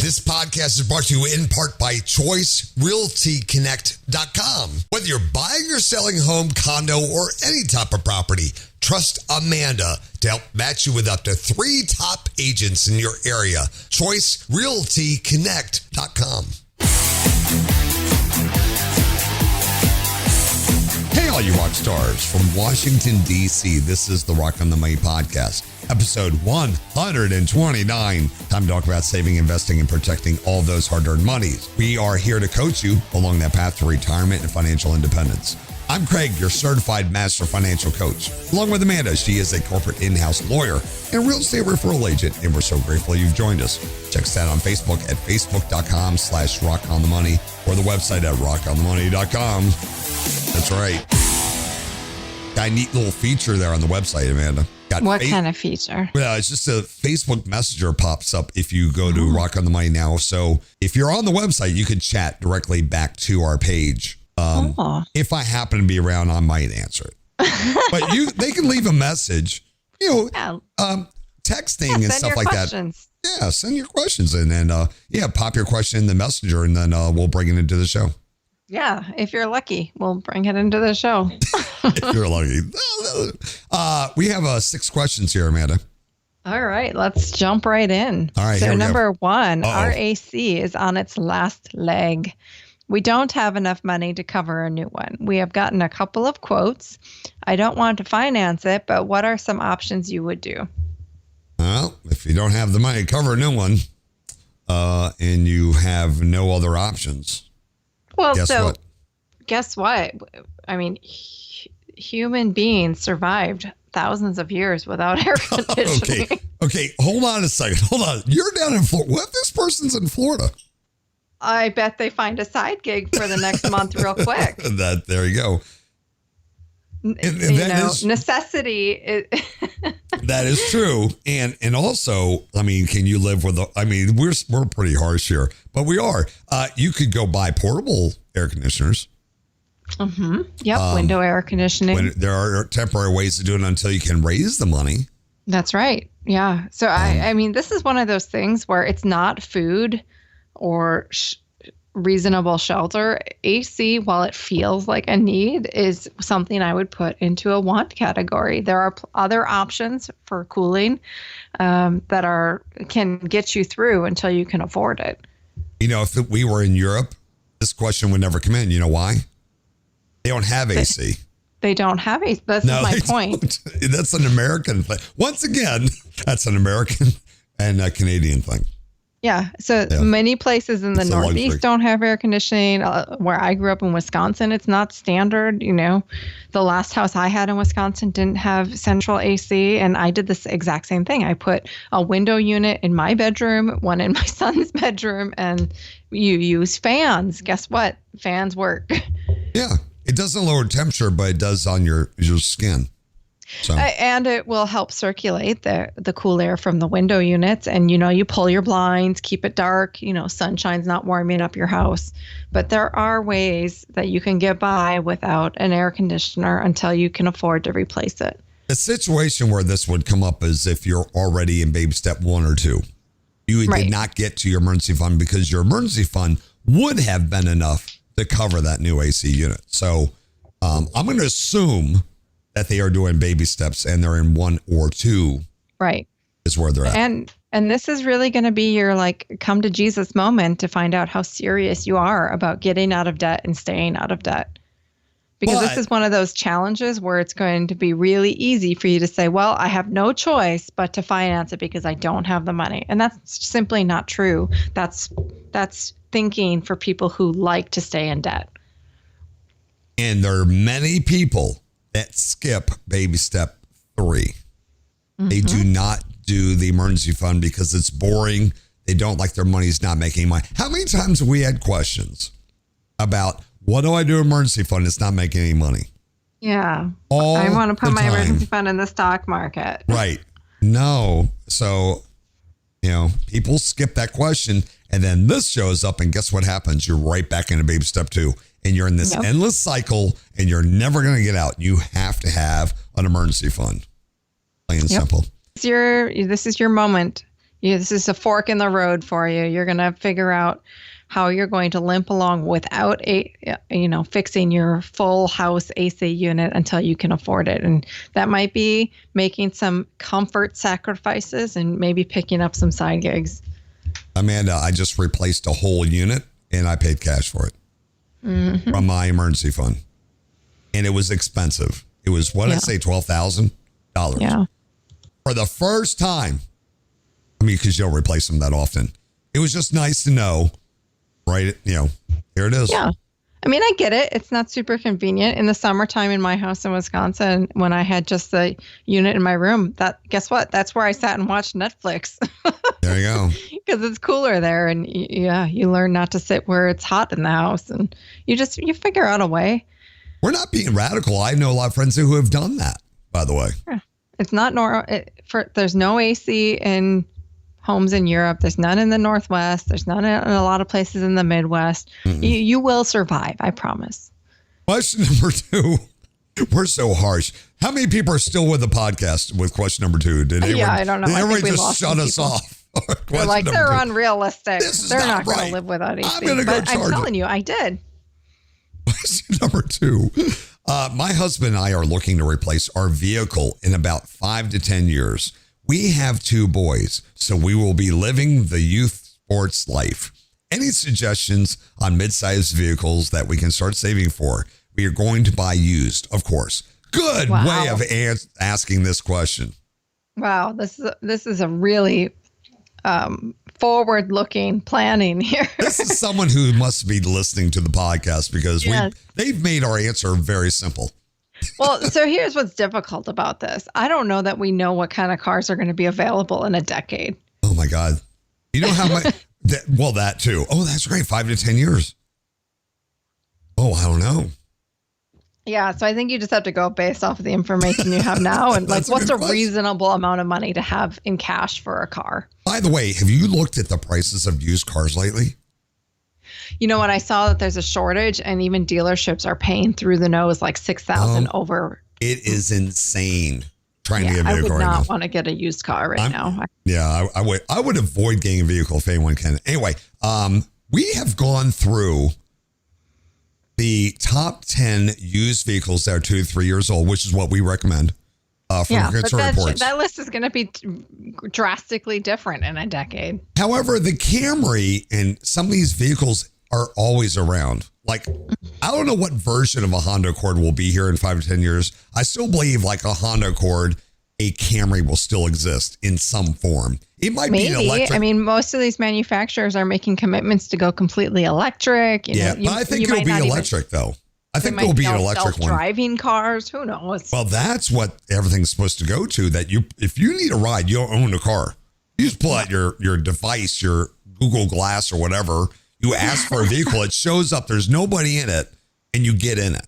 This podcast is brought to you in part by ChoiceRealtyConnect.com. Whether you're buying or selling a home, condo, or any type of property, trust Amanda to help match you with up to 3 top agents in your area. ChoiceRealtyConnect.com. Hey, all you rock stars from Washington, D.C., this is the Rock on the Money podcast, episode 129. Time to talk about saving, investing, and protecting all those hard-earned monies. We are here to coach you along that path to retirement and financial independence. I'm Craig, your certified master financial coach. Along with Amanda, she is a corporate in-house lawyer and real estate referral agent, and we're so grateful you've joined us. Check us out on Facebook at facebook.com/rockonthemoney or the website at rockonthemoney.com. That's right. Got a neat little feature there on the website, Amanda. What kind of feature? Yeah, it's just a Facebook Messenger pops up if you go to Rock on the Money now. So if you're on the website, you can chat directly back to our page. If I happen to be around, I might answer it. But they can leave a message, texting and stuff like questions. That. Yeah, send your questions in and pop your question in the messenger and then we'll bring it into the show. Yeah, if you're lucky, we'll bring it into the show. If you're lucky. We have 6 questions here, Amanda. All right, let's jump right in. All right, so number 1, our AC is on its last leg. We don't have enough money to cover a new one. We have gotten a couple of quotes. I don't want to finance it, but what are some options you would do? Well, if you don't have the money to cover a new one and you have no other options, well, guess what? I mean, human beings survived thousands of years without air conditioning. Okay. Hold on a second. Hold on. You're down in Florida. What if this person's in Florida? I bet they find a side gig for the next month real quick. There you go. Necessity. That is true. And also, I mean, can you live with we're pretty harsh here, but we are. You could go buy portable air conditioners. Mm-hmm. Yep. Window air conditioning. There are temporary ways to do it until you can raise the money. That's right. Yeah. So I mean, this is one of those things where it's not food or reasonable shelter. AC, while it feels like a need, is something I would put into a want category. There are other options for cooling that can get you through until you can afford it. If we were in Europe, this question would never come in. You know why? They don't have AC. They don't have AC. That's my point. That's an American thing. Once again, that's an American and a Canadian thing. Yeah. So many places in the Northeast don't have air conditioning. Where I grew up in Wisconsin, it's not standard. The last house I had in Wisconsin didn't have central AC. And I did this exact same thing. I put a window unit in my bedroom, one in my son's bedroom, and you use fans. Guess what? Fans work. Yeah. It doesn't lower temperature, but it does on your skin. So. And it will help circulate the cool air from the window units. And, you pull your blinds, keep it dark, sunshine's not warming up your house. But there are ways that you can get by without an air conditioner until you can afford to replace it. A situation where this would come up is if you're already in baby step 1 or 2. You did not get to your emergency fund because your emergency fund would have been enough to cover that new AC unit. So I'm going to assume that they are doing baby steps and they're in 1 or 2. Right. Is where they're at. And this is really going to be your come to Jesus moment to find out how serious you are about getting out of debt and staying out of debt. Because this is one of those challenges where it's going to be really easy for you to say, well, I have no choice but to finance it because I don't have the money. And that's simply not true. That's thinking for people who like to stay in debt. And there are many people that skip baby step 3. Mm-hmm. They do not do the emergency fund because it's boring. They don't like their money's not making money. How many times have we had questions about what do I do emergency fund? It's not making any money. Yeah. I want to put my emergency fund in the stock market. Right. No. So, people skip that question and then this shows up and guess what happens? You're right back into baby step 2 and you're in this endless cycle and you're never going to get out. You have to have an emergency fund. Plain and simple. This is your moment. This is a fork in the road for you. You're going to figure out how you're going to limp along without fixing your full house AC unit until you can afford it. And that might be making some comfort sacrifices and maybe picking up some side gigs. Amanda, I just replaced a whole unit and I paid cash for it from my emergency fund. And it was expensive. It was, what did I say, $12,000? Yeah. For the first time. I mean, because you don't replace them that often. It was just nice to know, right? Here it is. Yeah. I mean, I get it. It's not super convenient. In the summertime in my house in Wisconsin, when I had just the unit in my room, guess what? That's where I sat and watched Netflix. There you go. Because it's cooler there. And you learn not to sit where it's hot in the house. And you figure out a way. We're not being radical. I know a lot of friends who have done that, by the way. Yeah. It's not normal. There's no AC in homes in Europe. There's none in the Northwest. There's none in a lot of places in the Midwest. You will survive, I promise. Question number 2. We're so harsh. How many people are still with the podcast with question number 2? I don't know. Did everybody just shut us off? They're like, they're unrealistic. They're not going to live without AC. I'm going to go charge I'm telling you, I did. Question number 2. My husband and I are looking to replace our vehicle in about 5 to 10 years. We have 2 boys, so we will be living the youth sports life. Any suggestions on mid-sized vehicles that we can start saving for? We are going to buy used, of course. Good way of asking this question. Wow, this is a really forward-looking planning here. This is someone who must be listening to the podcast because they've made our answer very simple. Well, so here's what's difficult about this. I don't know that we know what kind of cars are going to be available in a decade. Oh, my God. You know how much? That too. Oh, that's great. 5 to 10 years. Oh, I don't know. Yeah, so I think you just have to go based off of the information you have now and like what's a reasonable amount of money to have in cash for a car. By the way, have you looked at the prices of used cars lately? You know what? I saw that there's a shortage and even dealerships are paying through the nose like $6,000 over. It is insane trying to get a vehicle right now. I would not want to get a used car right now. Yeah, I would avoid getting a vehicle if anyone can. Anyway, we have gone through the top 10 used vehicles that are 2 to 3 years old, which is what we recommend from Consumer Reports. That list is going to be drastically different in a decade. However, the Camry and some of these vehicles are always around. Like, I don't know what version of a Honda Accord will be here in 5 to 10 years. I still believe like a Honda Accord, a Camry will still exist in some form. It might be an electric. I mean, most of these manufacturers are making commitments to go completely electric. But I think it'll be electric though. I think there'll be an electric one. Self-driving cars, who knows? Well, that's what everything's supposed to go to. That if you need a ride, you don't own a car. You just pull out your device, your Google Glass or whatever. You ask for a vehicle, it shows up. There's nobody in it, and you get in it.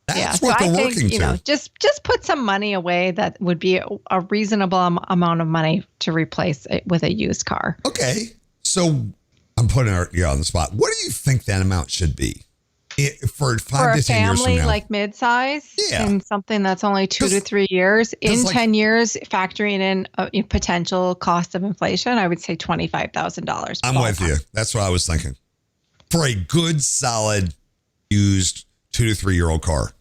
That's what they're working to. Just put some money away that would be a reasonable amount of money to replace it with a used car. Okay, so I'm putting you on the spot. What do you think that amount should be for 5 to 10 years from now? For a family like midsize and something that's only 2 to 3 years. In 10 years, factoring in a potential cost of inflation, I would say $25,000. I'm with you. That's what I was thinking. For a good, solid, used 2 to 3 year old car,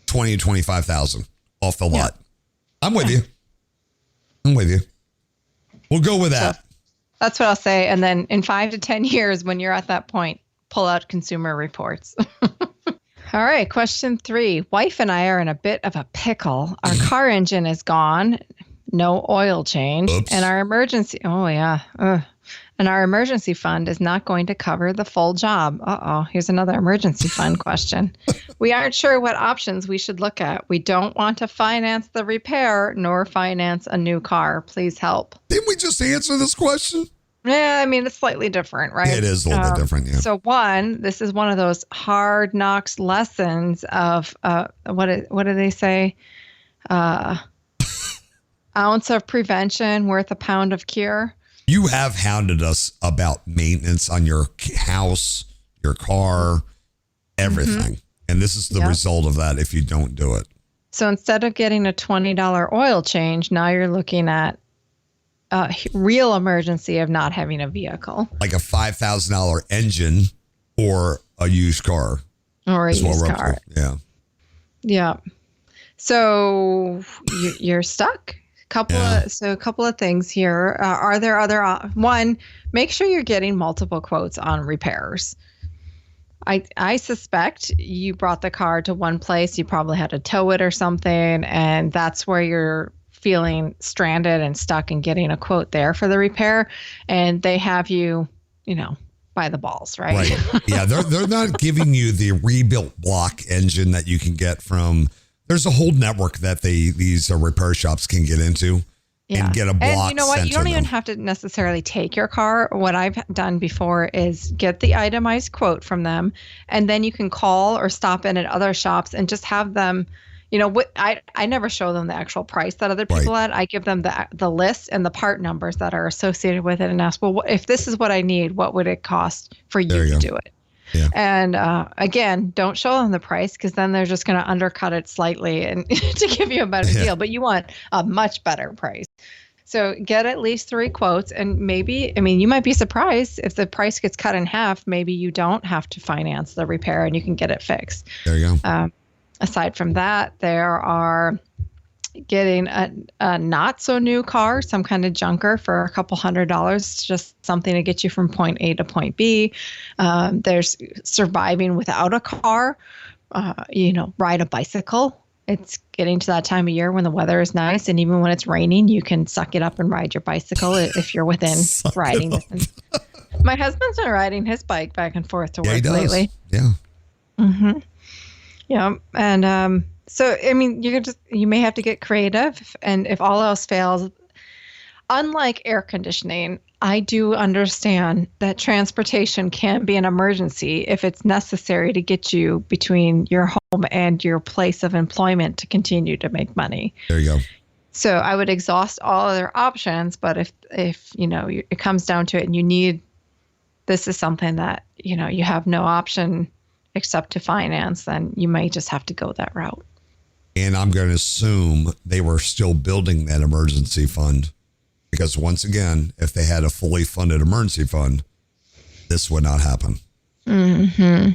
20 to 25,000 off the lot. I'm with you. We'll go with that. So that's what I'll say. And then in 5 to 10 years, when you're at that point, pull out Consumer Reports. All right. Question 3. Wife and I are in a bit of a pickle. Our car engine is gone. No oil change. Oops. And our emergency. Oh, yeah. And our emergency fund is not going to cover the full job. Here's another emergency fund question. We aren't sure what options we should look at. We don't want to finance the repair nor finance a new car. Please help. Didn't we just answer this question? Yeah, I mean, it's slightly different, right? It is a little bit different, yeah. So this is one of those hard knocks lessons of, what do they say? Ounce of prevention worth a pound of cure. You have hounded us about maintenance on your house, your car, everything. And this is the result of that if you don't do it. So instead of getting a $20 oil change, now you're looking at real emergency of not having a vehicle. Like a $5,000 engine or a used car. Or a used car. Yeah. Yeah. So you're stuck. A couple of things here. Are there other one? Make sure you're getting multiple quotes on repairs. I suspect you brought the car to one place. You probably had to tow it or something, and that's where you're feeling stranded and stuck and getting a quote there for the repair. And they have you, by the balls, right? Right. Yeah, they're not giving you the rebuilt block engine that you can get from. There's a whole network that these repair shops can get into and get a block. And you know what? You don't even have to necessarily take your car. What I've done before is get the itemized quote from them, and then you can call or stop in at other shops and just have them. I never show them the actual price that other people at. I give them the list and the part numbers that are associated with it and ask, well, if this is what I need, what would it cost for you to do it? Yeah. And again, don't show them the price because then they're just going to undercut it slightly and to give you a better deal. But you want a much better price. So get at least 3 quotes, and maybe, you might be surprised if the price gets cut in half. Maybe you don't have to finance the repair and you can get it fixed. There you go. Aside from that, there are getting a not so new car, some kind of junker for a couple $100, just something to get you from point A to point B. There's surviving without a car, ride a bicycle. It's getting to that time of year when the weather is nice. And even when it's raining, you can suck it up and ride your bicycle if you're within riding distance. My husband's been riding his bike back and forth to work lately. Yeah. Mm-hmm. Yeah. And so, you may have to get creative. And if all else fails, unlike air conditioning, I do understand that transportation can be an emergency if it's necessary to get you between your home and your place of employment to continue to make money. There you go. So I would exhaust all other options. But if it comes down to it and this is something that, you have no option except to finance, then you may just have to go that route. And I'm going to assume they were still building that emergency fund because once again, if they had a fully funded emergency fund, this would not happen. Mm-hmm.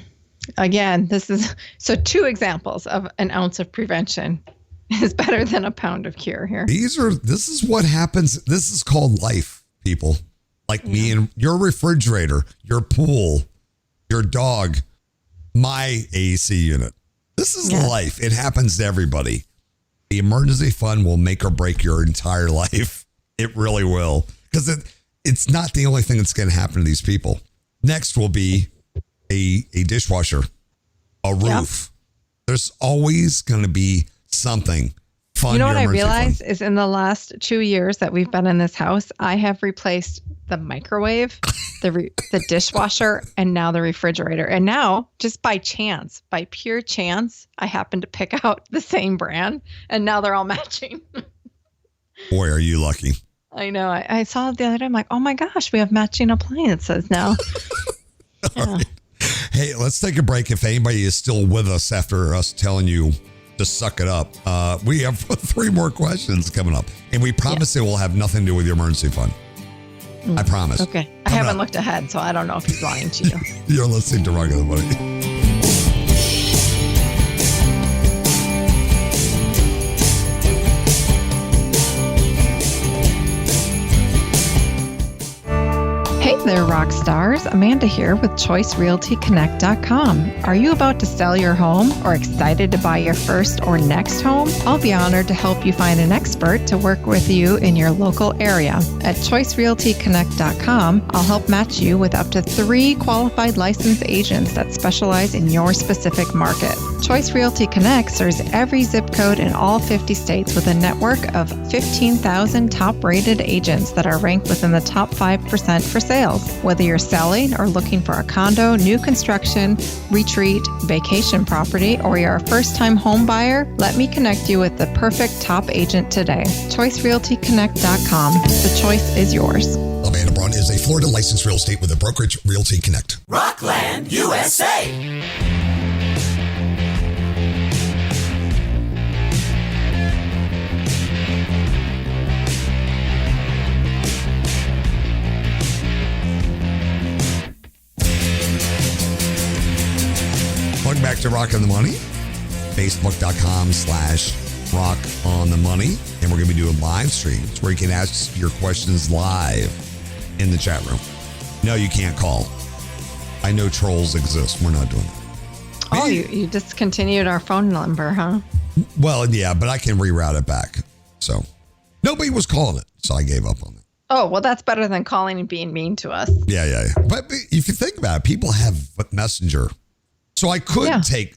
Again, so 2 examples of an ounce of prevention is better than a pound of cure here. This is what happens. This is called life, people. Like me and your refrigerator, your pool, your dog, my AC unit. This is life. It happens to everybody. The emergency fund will make or break your entire life. It really will. Because it's not the only thing that's going to happen to these people. Next will be a dishwasher, a roof. There's always going to be something. You know what I realized is in the last 2 years that we've been in this house, I have replaced the microwave, the dishwasher, and now the refrigerator. And now, just by pure chance, I happen to pick out the same brand, and now they're all matching. Boy, are you lucky. I know. I saw it the other day. I'm like, oh my gosh, we have matching appliances now. Right. Hey, let's take a break. If anybody is still with us after us telling you to suck it up, we have 3 more questions coming up. And we promise it will have nothing to do with your emergency fund. I promise. Okay. I haven't looked ahead, so I don't know if he's lying to you. You're listening to Rock of the Money. Hey there, rock stars. Amanda here with ChoiceRealtyConnect.com. Are you about to sell your home or excited to buy your first or next home? I'll be honored to help you find an expert to work with you in your local area. At ChoiceRealtyConnect.com, I'll help match you with up to 3 qualified licensed agents that specialize in your specific market. Choice Realty Connect serves every zip code in all 50 states with a network of 15,000 top-rated agents that are ranked within the top 5% for sales. Whether you're selling or looking for a condo, new construction, retreat, vacation property, or you're a first-time home buyer, let me connect you with the perfect top agent today. ChoiceRealtyConnect.com. The choice is yours. Amanda Braun is a Florida licensed real estate with a brokerage Realty Connect. Rockland, USA. Welcome back to Rock on the Money. Facebook.com/Rock on the Money. And we're going to be doing live streams where you can ask your questions live in the chat room. No, you can't call. I know trolls exist. We're not doing it. Oh, you discontinued our phone number, huh? Well, yeah, but I can reroute it back. So nobody was calling it. So I gave up on it. Oh, well, that's better than calling and being mean to us. Yeah. But if you think about it, people have Messenger. So I could take,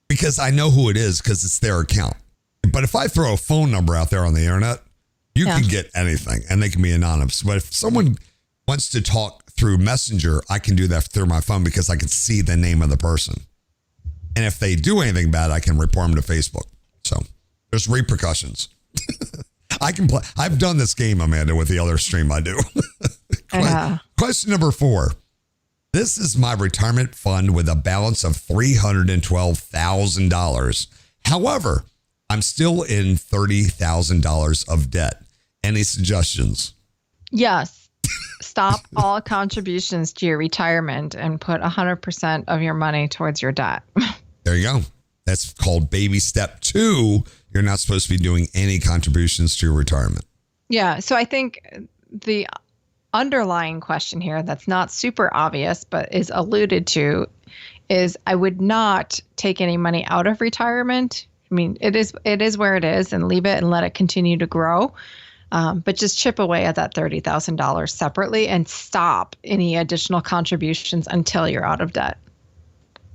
because I know who it is because it's their account. But if I throw a phone number out there on the internet, you can get anything and they can be anonymous. But if someone wants to talk through Messenger, I can do that through my phone because I can see the name of the person. And if they do anything bad, I can report them to Facebook. So there's repercussions. I can play. I've done this game, Amanda, with the other stream I do. Question number 4. This is my retirement fund with a balance of $312,000. However, I'm still in $30,000 of debt. Any suggestions? Yes. Stop all contributions to your retirement and put 100% of your money towards your debt. There you go. That's called baby step 2. You're not supposed to be doing any contributions to your retirement. Yeah. So I think the underlying question here that's not super obvious, but is alluded to is I would not take any money out of retirement. I mean, it is where it is and leave it and let it continue to grow. But just chip away at that $30,000 separately and stop any additional contributions until you're out of debt.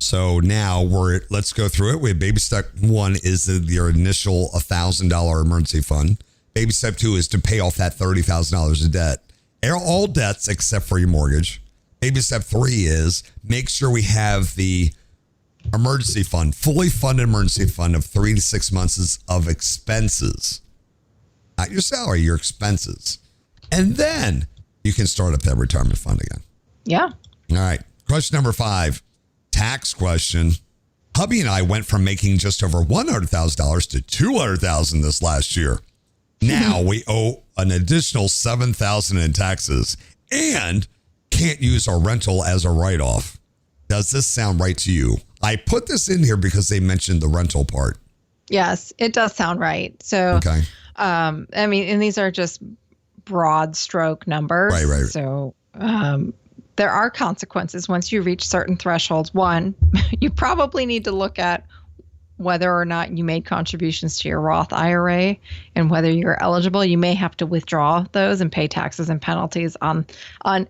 So now let's go through it. We have baby step 1 is your initial $1,000 emergency fund. Baby step 2 is to pay off that $30,000 of debt. All debts except for your mortgage. Baby step 3 is make sure we have the emergency fund, fully funded emergency fund of 3 to 6 months of expenses. Not your salary, your expenses. And then you can start up that retirement fund again. Yeah. All right. Question number 5, tax question. Hubby and I went from making just over $100,000 to $200,000 this last year. Now we owe an additional $7,000 in taxes and can't use our rental as a write-off. Does this sound right to you? I put this in here because they mentioned the rental part. Yes, it does sound right. So, okay. I mean, and these are just broad stroke numbers. Right. So, there are consequences once you reach certain thresholds. One, you probably need to look at whether or not you made contributions to your Roth IRA and whether you're eligible. You may have to withdraw those and pay taxes and penalties on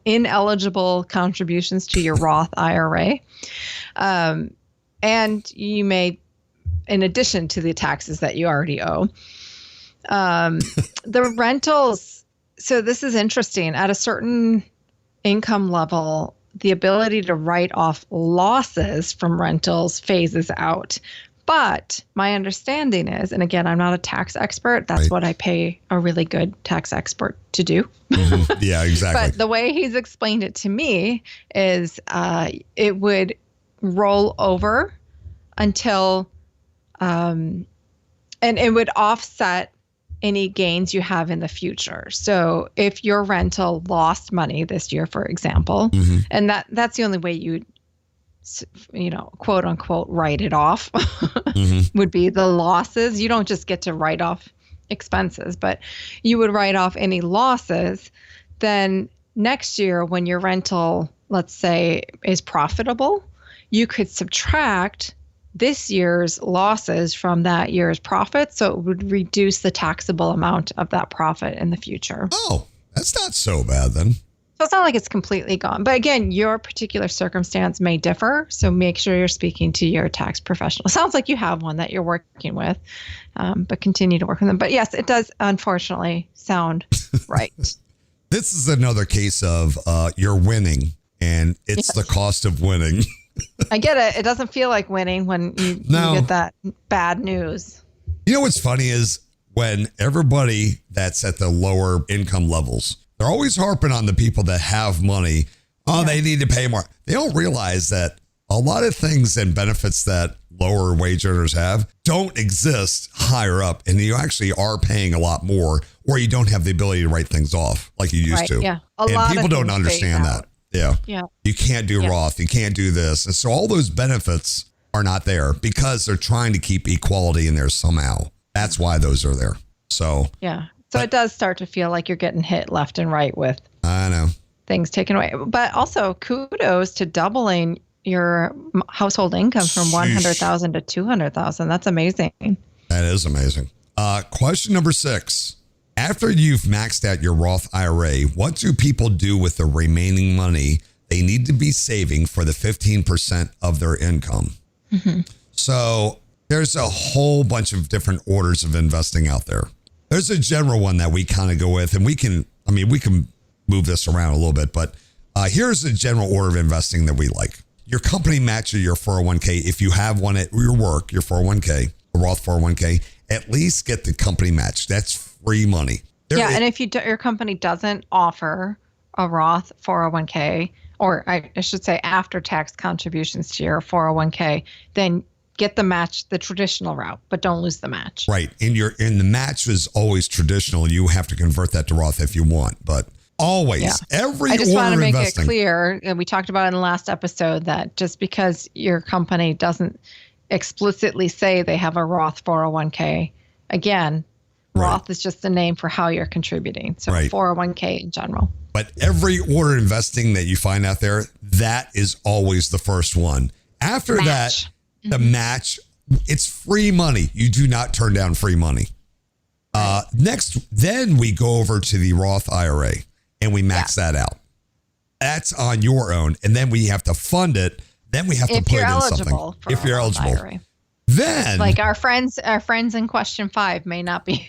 ineligible contributions to your Roth IRA. And you may, in addition to the taxes that you already owe. The rentals, so this is interesting. At a certain income level, the ability to write off losses from rentals phases out. But my understanding is, and again, I'm not a tax expert. That's what I pay a really good tax expert to do. Mm-hmm. Yeah, exactly. But the way he's explained it to me is it would roll over until, and it would offset any gains you have in the future. So if your rental lost money this year, for example, and that's the only way you'd, quote unquote, write it off would be the losses. You don't just get to write off expenses, but you would write off any losses. Then next year, when your rental, let's say, is profitable, you could subtract this year's losses from that year's profit. So it would reduce the taxable amount of that profit in the future. Oh, that's not so bad then. So it's not like it's completely gone. But again, your particular circumstance may differ. So make sure you're speaking to your tax professional. Sounds like you have one that you're working with, but continue to work with them. But yes, it does unfortunately sound right. This is another case of you're winning and it's the cost of winning. I get it. It doesn't feel like winning when you get that bad news. You know what's funny is when everybody that's at the lower income levels, they're always harping on the people that have money. They need to pay more. They don't realize that a lot of things and benefits that lower wage earners have don't exist higher up. And you actually are paying a lot more, or you don't have the ability to write things off like you used to. Yeah. And people don't understand that. Yeah. Yeah. You can't do Roth. You can't do this. And so all those benefits are not there because they're trying to keep equality in there somehow. That's why those are there. So yeah. So it does start to feel like you're getting hit left and right with I know things taken away. But also kudos to doubling your household income from 100,000 to 200,000. That's amazing. That is amazing. Question number 6. After you've maxed out your Roth IRA, what do people do with the remaining money they need to be saving for the 15% of their income? Mm-hmm. So there's a whole bunch of different orders of investing out there. There's a general one that we kind of go with, and we can move this around a little bit, but here's the general order of investing that we like. Your company matches your 401k. If you have one at your work, your 401k, a Roth 401k, at least get the company match. That's free money. And if your company doesn't offer a Roth 401k, or I should say after-tax contributions to your 401k, then get the match the traditional route, but don't lose the match. Right. And the match is always traditional. You have to convert that to Roth if you want, but always, every I just order want to make investing. it clear, and we talked about it in the last episode, that just because your company doesn't explicitly say they have a Roth 401k, again, Roth is just the name for how you're contributing. So 401k in general. But every order investing that you find out there, that is always the first one. After that, the match, it's free money. You do not turn down free money. Next, then we go over to the Roth IRA and we max that out. That's on your own. And then we have to fund it. Then we have to put it in something. If you're eligible. IRA. Then, like our friends in question 5 may not be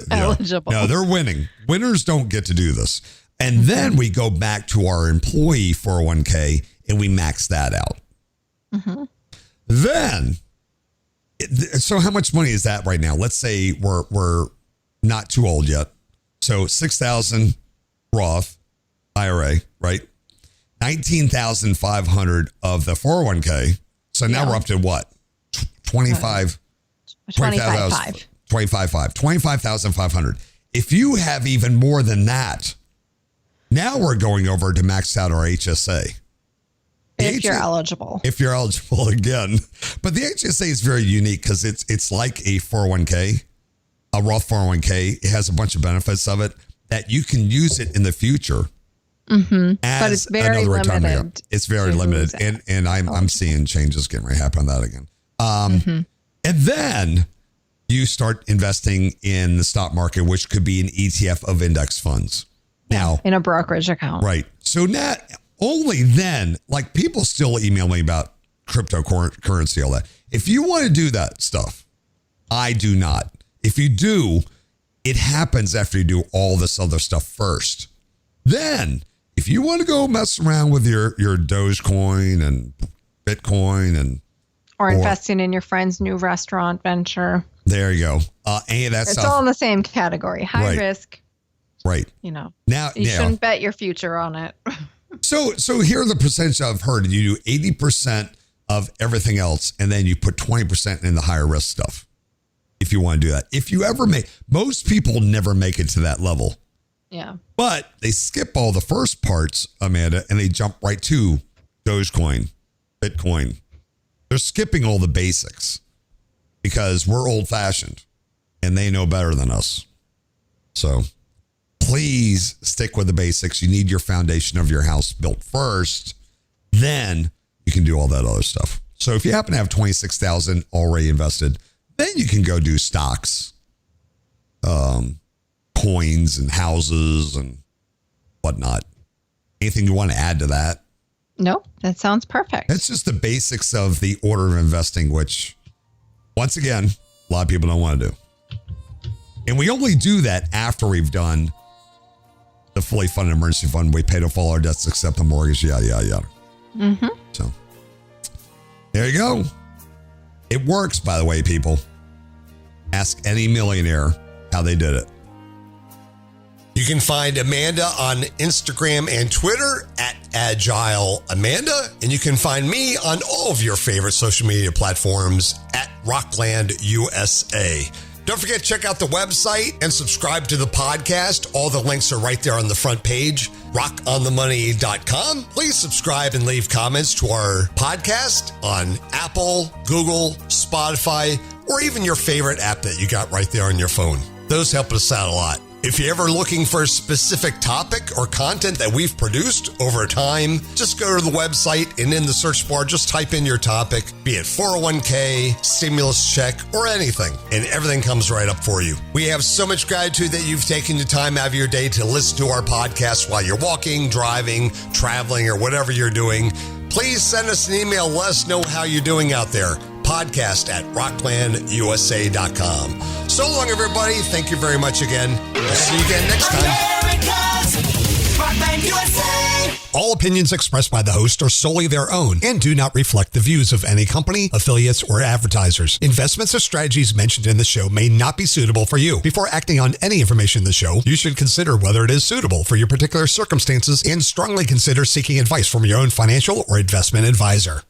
eligible. No, they're winning. Winners don't get to do this. And then we go back to our employee 401k and we max that out. Mm-hmm. Then, so how much money is that right now? Let's say we're not too old yet. So 6,000 Roth IRA, right? 19,500 of the 401k. So now we're up to what? 25,500. If you have even more than that, now we're going over to max out our HSA. If you're eligible. If you're eligible again. But the HSA is very unique because it's like a 401k, a Roth 401k. It has a bunch of benefits of it that you can use it in the future. Mm-hmm. But it's very limited. It's very limited. And I'm seeing changes getting ready to happen on that again. And then you start investing in the stock market, which could be an ETF of index funds. Now, in a brokerage account. Right. So now, only then, like people still email me about cryptocurrency, all that. If you want to do that stuff, I do not. If you do, it happens after you do all this other stuff first. Then, if you want to go mess around with your Dogecoin and Bitcoin or investing in your friend's new restaurant venture. There you go. Any of that it's stuff. all in the same category. High risk. Right. Now you shouldn't bet your future on it. So here are the percentage I've heard. You do 80% of everything else, and then you put 20% in the higher risk stuff. If you want to do that. If you ever most people never make it to that level. Yeah. But they skip all the first parts, Amanda, and they jump right to Dogecoin, Bitcoin. They're skipping all the basics because we're old fashioned and they know better than us. So please stick with the basics. You need your foundation of your house built first. Then you can do all that other stuff. So if you happen to have 26,000 already invested, then you can go do stocks, coins and houses and whatnot. Anything you want to add to that? Nope, that sounds perfect. That's just the basics of the order of investing, which, once again, a lot of people don't want to do. And we only do that after we've done the fully funded emergency fund. We pay off all our debts except the mortgage, yada, yada, yada. Mm-hmm. So, there you go. It works, by the way, people. Ask any millionaire how they did it. You can find Amanda on Instagram and Twitter at Agile Amanda. And you can find me on all of your favorite social media platforms at Rockland USA. Don't forget to check out the website and subscribe to the podcast. All the links are right there on the front page, rockonthemoney.com. Please subscribe and leave comments to our podcast on Apple, Google, Spotify, or even your favorite app that you got right there on your phone. Those help us out a lot. If you're ever looking for a specific topic or content that we've produced over time, just go to the website and in the search bar, just type in your topic, be it 401k, stimulus check, or anything, and everything comes right up for you. We have so much gratitude that you've taken the time out of your day to listen to our podcast while you're walking, driving, traveling, or whatever you're doing. Please send us an email. Let us know how you're doing out there. Podcast at rocklandusa.com. So long, everybody. Thank you very much again. We'll see you again next time. America's Rockland USA. All opinions expressed by the host are solely their own and do not reflect the views of any company, affiliates, or advertisers. Investments or strategies mentioned in the show may not be suitable for you. Before acting on any information in the show, you should consider whether it is suitable for your particular circumstances and strongly consider seeking advice from your own financial or investment advisor.